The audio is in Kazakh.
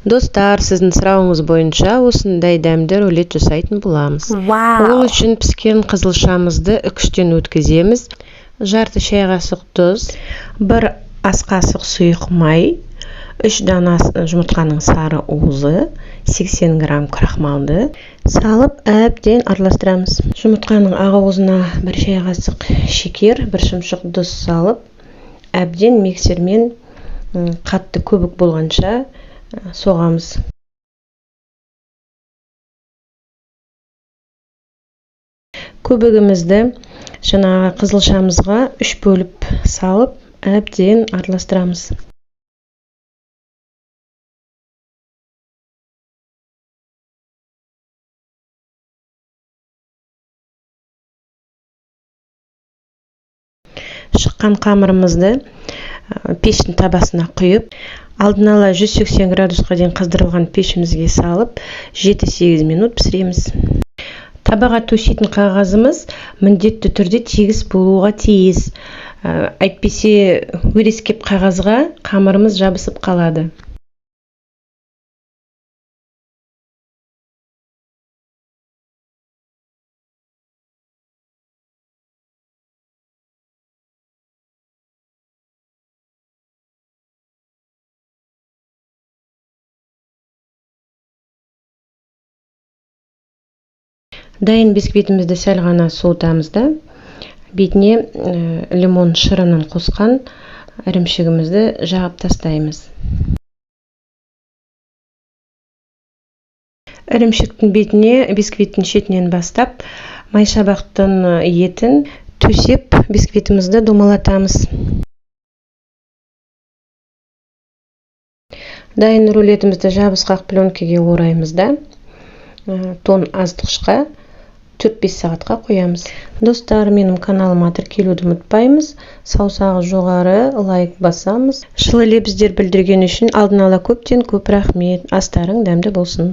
Достар, сіздің сұрауыңыз бойынша осындай дәмді рулет жасайтын боламыз. Ол үшін піскен қызылшамызды үкіштен өткіземіз. Жарты шай қасық тұз, 1 ас қасық сұйық май, 3 дана жұмыртқаның сары уызы, 80 грамм крахмалды салып, әбден араластырамыз. Жұмыртқаның ақ уызына 1 шай қасық шекер, 1 шымшық тұз салып, әбден миксермен қатты көбік болғанша соғамыз. Көбігімізді жаңағы қызылшамызға 3 бөліп салып, әбден араластырамыз. Шыққан қамырымызды пештің табасына құйып, алдын ала 180 градусқа дейін қыздырылған пешімізге салып, 7-8 минут пісіреміз. Табаға төсейтін қағазымыз міндетті түрде тегіс болуға тиіс. Әйтпесе өрескеп қағазға қамырымыз жабысып қалады. Дайын бисквитімізді сәл ғана суытамыз да, бетіне лимон шырынын қосқан ірімшігімізді жағып тастаймыз. Ірімшіктің бетіне бисквиттің шетінен бастап, майшабақтың етін төсеп, бисквитімізді домалатамыз. Дайын рулетімізді жабысқақ пленкеге ораймыз да, тон аздықшқа 4-5 сағатқа қоямыз. Достар, менің каналыма тіркелуді ұмытпаймыз. Саусағы жоғары лайк басамыз. Жылы лебіздер білдірген үшін алдын ала көптен көп рахмет. Астарың дәмді болсын.